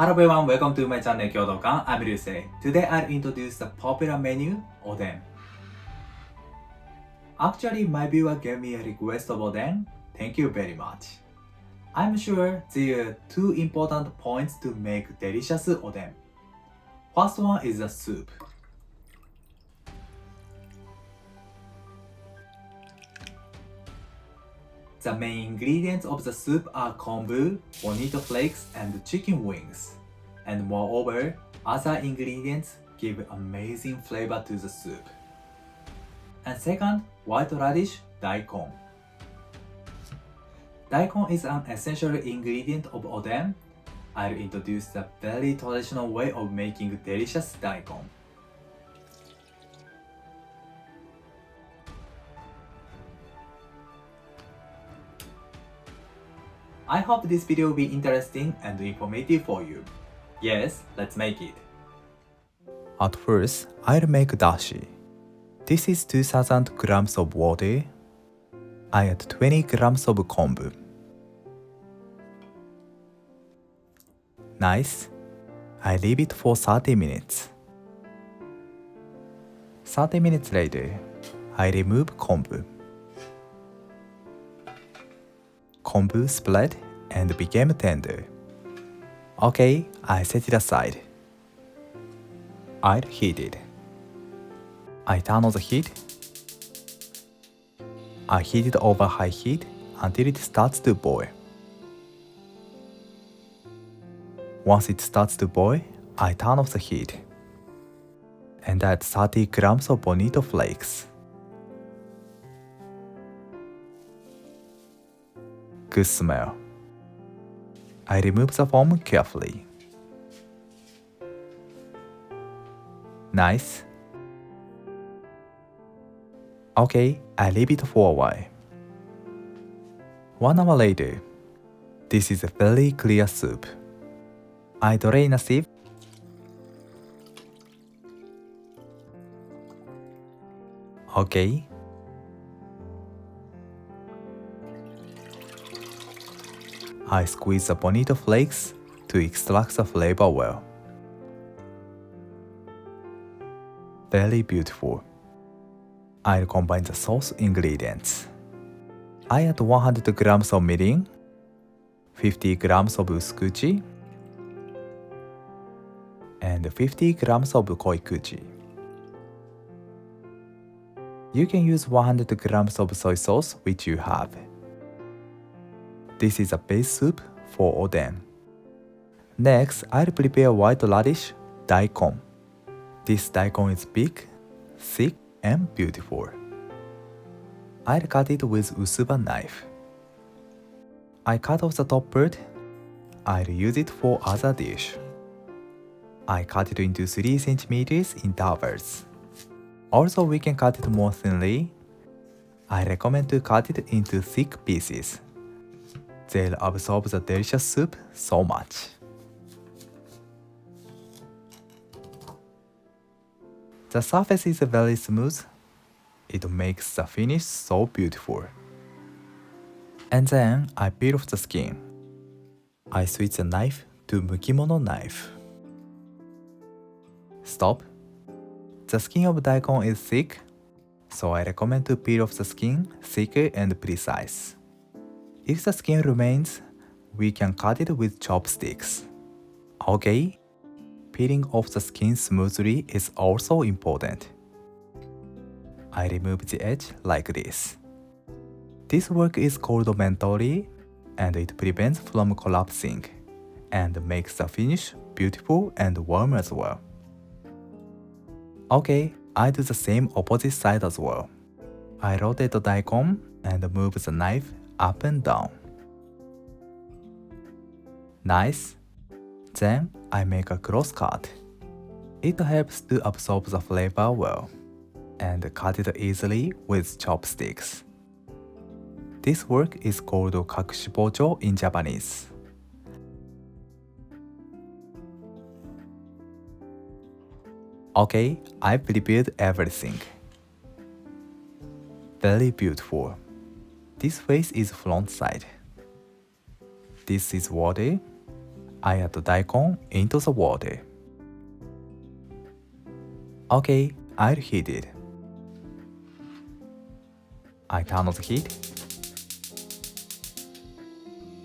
Hello everyone, welcome to my channel Kyodokan. I'm Ryusei. Today I'll introduce the popular menu, ODEN. Actually, my viewer gave me a request of ODEN. Thank you very much. I'm sure there are two important points to make delicious ODEN. First one is the soup. The main ingredients of the soup are konbu, bonito flakes, and chicken wings. And moreover, other ingredients give amazing flavor to the soup. And second, white radish, daikon. Daikon is an essential ingredient of ODEN. I'll introduce the very traditional way of making delicious daikon. I hope this video will be interesting and informative for you. Yes, let's make it. At first, I'll make dashi. This is 2000 grams of water. I add 20 grams of konbu. Nice. I leave it for 30 minutes. 30 minutes later, I remove konbu. Konbu split and became tender. Okay, I set it aside. I'll heat it. I turn on the heat. I heat it over high heat until it starts to boil. Once it starts to boil, I turn off the heat and add 30 grams of bonito flakes. Good smell. I remove the foam carefully. Nice. Okay, I leave it for a while. 1 hour later, this is a very clear soup. I drain a sieve. Okay. I squeeze the bonito flakes to extract the flavor well. Very beautiful. I'll combine the sauce ingredients. I add 100 grams of mirin, 50 grams of usukuchi, and 50 grams of koikuchi. You can use 100 grams of soy sauce which you have. This is a base soup for ODEN. Next, I'll prepare white radish, daikon. This daikon is big, thick, and beautiful. I'll cut it with usuba knife. I cut off the top part. I'll use it for other dish. I cut it into 3 cm intervals. Also, we can cut it more thinly. I recommend to cut it into thick pieces. They'll absorb the delicious soup so much. The surface is very smooth. It makes the finish so beautiful. And then I peel off the skin. I switch the knife to mukimono knife. Stop. The skin of daikon is thick, so I recommend to peel off the skin thicker and precise. If the skin remains, we can cut it with chopsticks. Okay, peeling off the skin smoothly is also important. I remove the edge like this. This work is called mentori, and it prevents from collapsing and makes the finish beautiful and warm as well. Okay, I do the same opposite side as well. I rotate the daikon and move the knife up and down. Nice. Then I make a cross cut. It helps to absorb the flavor well and cut it easily with chopsticks. This work is called kakushibocho in Japanese. Okay, I prepared everything. Very beautiful. This face is front side. This is water. I add the daikon into the water. Okay, I'll heat it. I turn on the heat.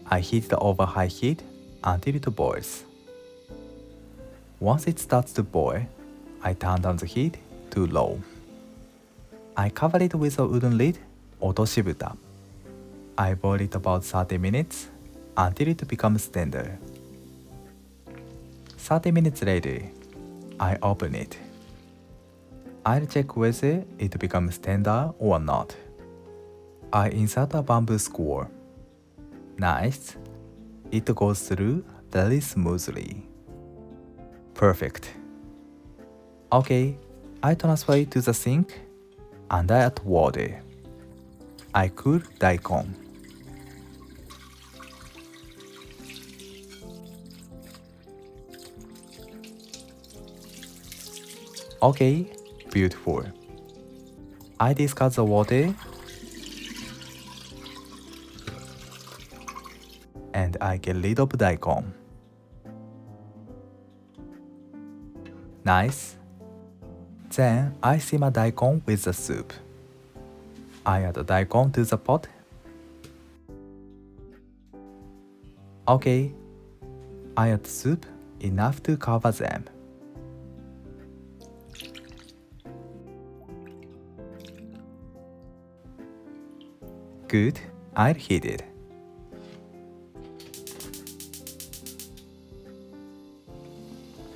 I heat it over high heat until it boils. Once it starts to boil, I turn down the heat to low. I cover it with a wooden lid, otoshibuta. I boil it about 30 minutes until it becomes tender. 30 minutes later, I open it. I'll check whether it becomes tender or not. I insert a bamboo skewer. Nice. It goes through very smoothly. Perfect. Okay, I transfer it to the sink and I add water. I cool daikon. Okay, beautiful. I discard the water and I get rid of daikon. Nice. Then I simmer daikon with the soup. I add the daikon to the pot. Okay, I add soup enough to cover them. Good, I'll heat it.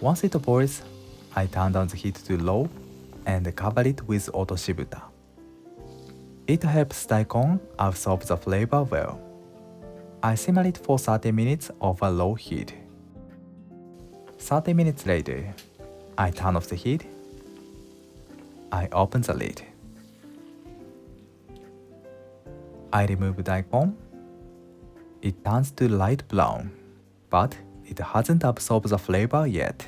Once it boils, I turn down the heat to low and cover it with otoshibuta. It helps daikon absorb the flavor well. I simmer it for 30 minutes over low heat. 30 minutes later, I turn off the heat. I open the lid. I remove daikon. It turns to light brown, but it hasn't absorbed the flavor yet.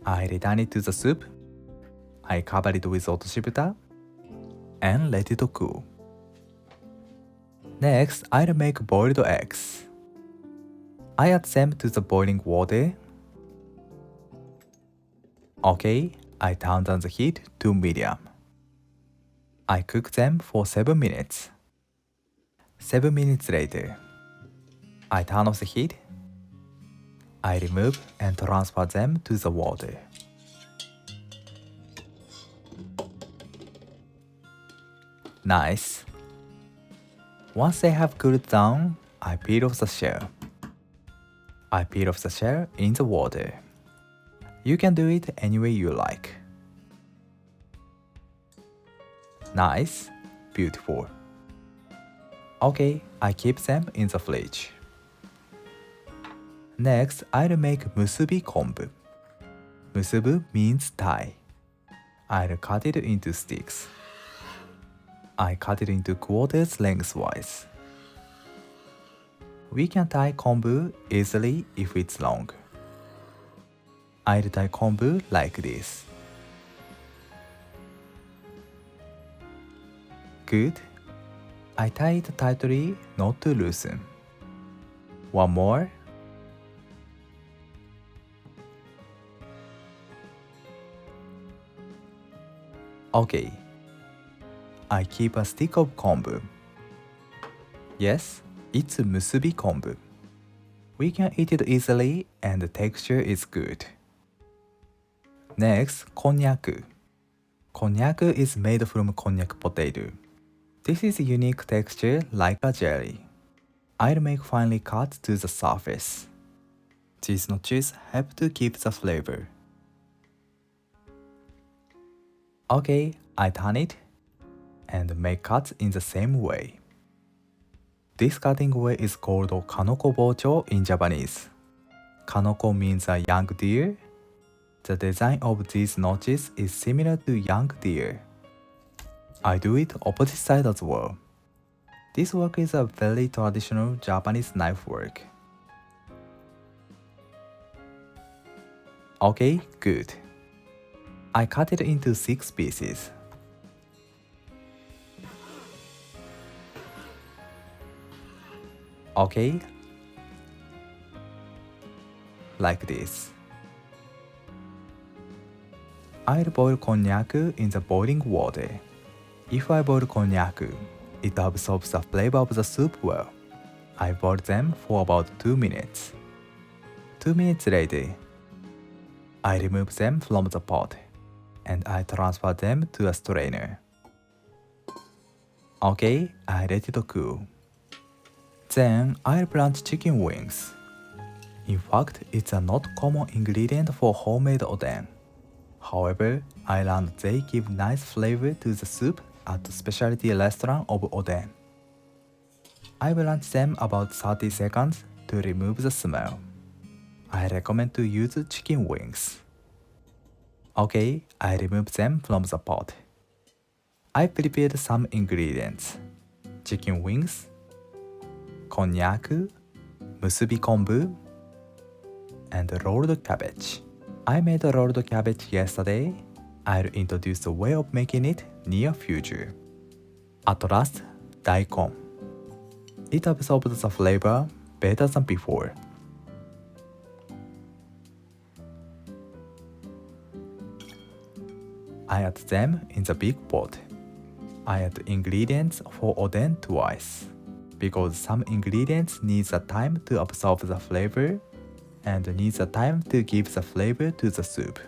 I return it to the soup. I cover it with otoshibuta and let it cool. Next, I'll make boiled eggs. I add them to the boiling water. Okay, I turn down the heat to medium. I cook them for 7 minutes. 7 minutes later, I turn off the heat. I remove and transfer them to the water. Nice. Once they have cooled down, I peel off the shell. I peel off the shell in the water. You can do it any way you like. Nice, beautiful. Okay, I keep them in the fridge. Next, I'll make musubi konbu. Musubu means tie. I'll cut it into sticks. I cut it into quarters lengthwise. We can tie konbu easily if it's long. I'll tie konbu like this. Good. I tie it tightly not to loosen. One more. Okay. I keep a stick of konbu. Yes, it's musubi konbu. We can eat it easily and the texture is good. Next, konnyaku. Konnyaku is made from konjac potato. This is a unique texture like a jelly. I'll make finely cut to the surface. These notches help to keep the flavor. Okay, I turn it and make cuts in the same way. This cutting way is called kanoko bocho in Japanese. Kanoko means a young deer. The design of these notches is similar to young deer. I do it opposite side as well. This work is a very traditional Japanese knife work. Okay, good. I cut it into 6 pieces. Okay. like this. I'll boil konnyaku in the boiling water. If I boil konnyaku, it absorbs the flavor of the soup well. I boil them for about 2 minutes. 2 minutes later, I remove them from the pot and I transfer them to a strainer. Okay, I let it cool. Then I'll blanch chicken wings. In fact, it's a not common ingredient for homemade oden. However, I learned they give nice flavor to the soup at the specialty restaurant of ODEN. I blanch them about 30 seconds to remove the smell. I recommend to use chicken wings. Okay, I remove them from the pot. I prepared some ingredients: chicken wings, konnyaku, musubi konbu, and rolled cabbage. I made a rolled cabbage yesterday. I'll introduce the way of making it near future. At last, daikon. It absorbs the flavor better than before. I add them in the big pot. I add ingredients for oden twice, because some ingredients need the time to absorb the flavor and need the time to give the flavor to the soup.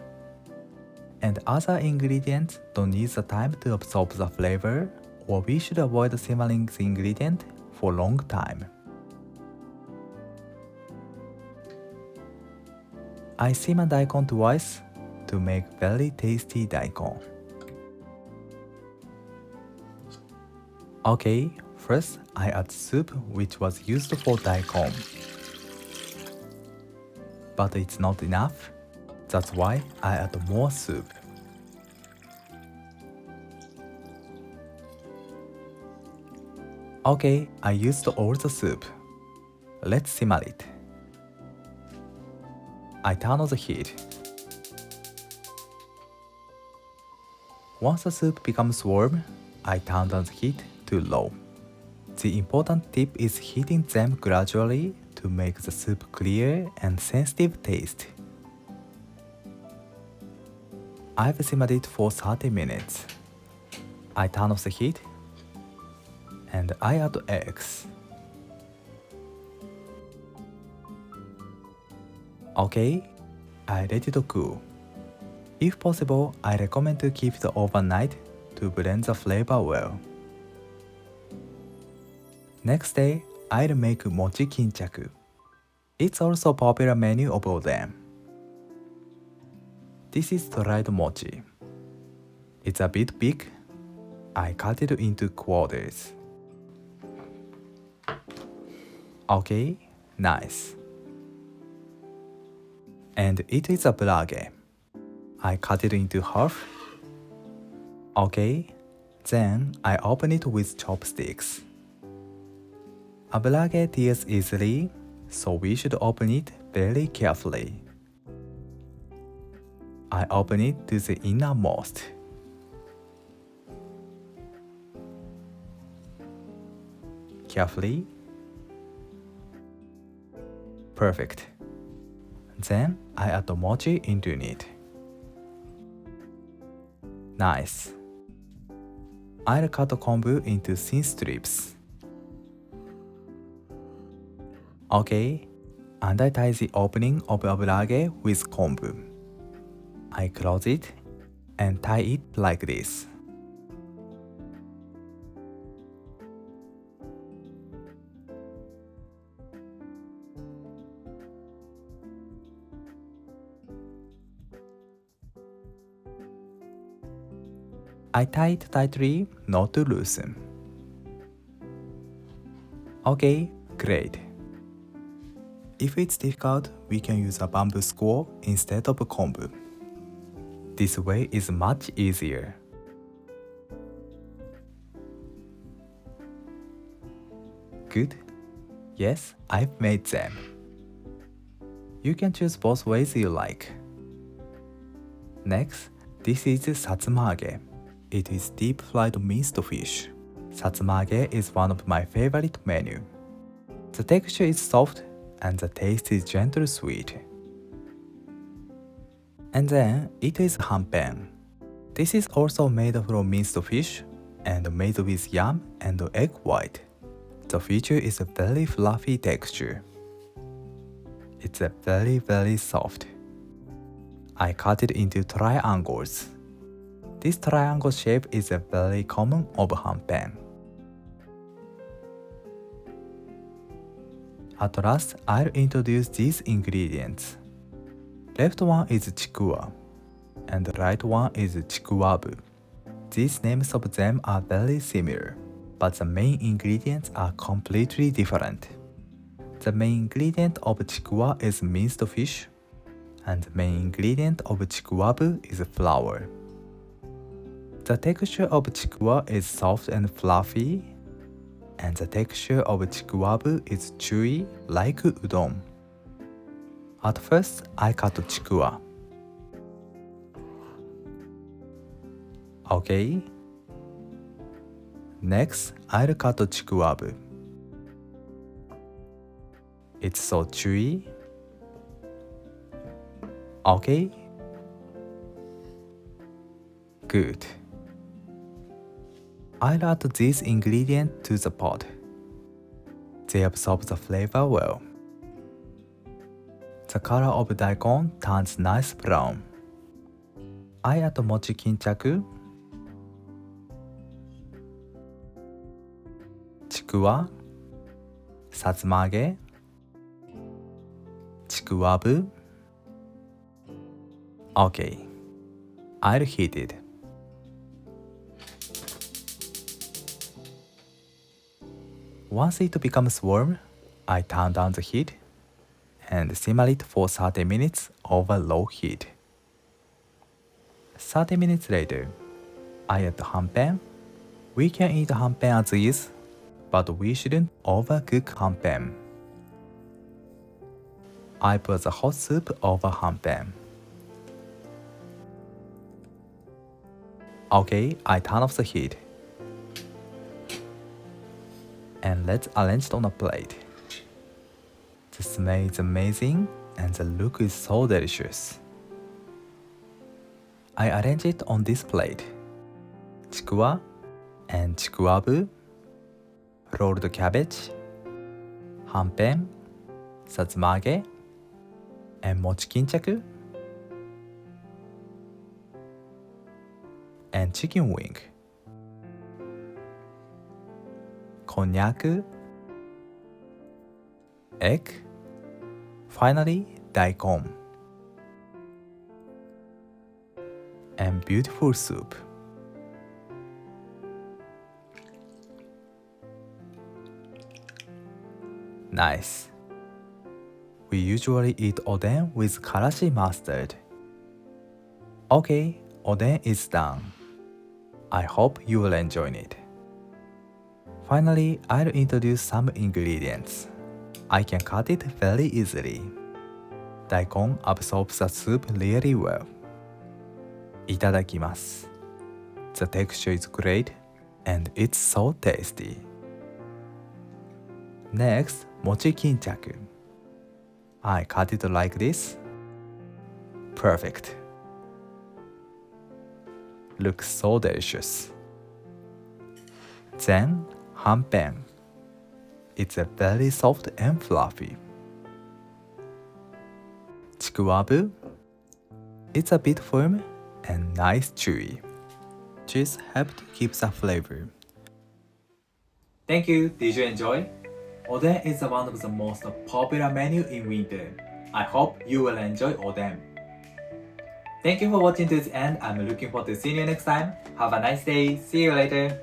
And other ingredients don't need the time to absorb the flavor, or we should avoid simmering the ingredient for a long time. I simmer daikon twice to make very tasty daikon. Okay, first I add soup which was used for daikon. But it's not enough. That's why I add more soup. Okay, I used all the soup. Let's simmer it. I turn on the heat. Once the soup becomes warm, I turn down the heat to low. The important tip is heating them gradually to make the soup clear and sensitive taste. I've simmered it for 30 minutes. I turn off the heat and I add eggs. Okay, I let it cool. If possible, I recommend to keep it overnight to blend the flavor well. Next day, I'll make mochi kinchaku. It's also a popular menu of ODEN. This is dried mochi. It's a bit big. I cut it into quarters. Okay, nice. And it is a bulage. I cut it into half. Okay, then I open it with chopsticks. A bulage tears easily, so we should open it very carefully. I open it to the innermost. Carefully. Perfect. Then I add the mochi into it. Nice. I'll cut the konbu into thin strips. Okay, and I tie the opening of a bulage with konbu. I close it and tie it like this. I tie it tightly not to loosen. Okay, great. If it's difficult, we can use a bamboo square instead of a konbu. This way is much easier. Good? Yes, I've made them. You can choose both ways you like. Next, this is satsumage. It is deep-fried minced fish. Satsumage is one of my favorite menus. The texture is soft and the taste is gentle sweet. And then it is hanpen. This is also made from minced fish and made with yam and egg white. The feature is a very fluffy texture. It's a very soft. I cut it into triangles. This triangle shape is a very common of hanpen. At last, I'll introduce these ingredients. Left one is chikuwa, and the right one is chikuwabu. These names of them are very similar, but the main ingredients are completely different. The main ingredient of chikuwa is minced fish, and the main ingredient of chikuwabu is flour. The texture of chikuwa is soft and fluffy, and the texture of chikuwabu is chewy like udon. At first, I cut chikuwa. Okay. Next, I'll cut chikuwabu. It's so chewy. Okay. Good. I'll add these ingredients to the pot. They absorb the flavor well. The color of daikon turns nice brown. I add mochi kinchaku, chikuwa, satsumage, chikuwabu. Okay, I'll heat it. Once it becomes warm, I turn down the heat and simmer it for 30 minutes over low heat. 30 minutes later, I add hanpen. We can eat hanpen as is, but we shouldn't overcook hanpen. I pour the hot soup over hanpen. Okay, I turn off the heat. And let's arrange it on a plate. The smell is amazing and the look is so delicious. I arrange it on this plate. Chikuwa and chikuwabu, rolled cabbage, hanpen, satsumage, and mochi kinchaku, and chicken wing, konnyaku, egg, finally daikon, and beautiful soup. Nice. We usually eat oden with karashi mustard. Okay, oden is done. I hope you will enjoy it. Finally, I'll introduce some ingredients. I can cut it very easily. Daikon absorbs the soup really well. Itadakimasu. The texture is great and it's so tasty. Next, mochi kinchaku. I cut it like this. Perfect. Looks so delicious. Then, hanpen. It's a very soft and fluffy. Chikuwabu. It's a bit firm and nice chewy. Cheese helps to keep the flavor. Thank you. Did you enjoy? Oden is one of the most popular menu in winter. I hope you will enjoy oden. Thank you for watching to the end. I'm looking forward to seeing you next time. Have a nice day. See you later.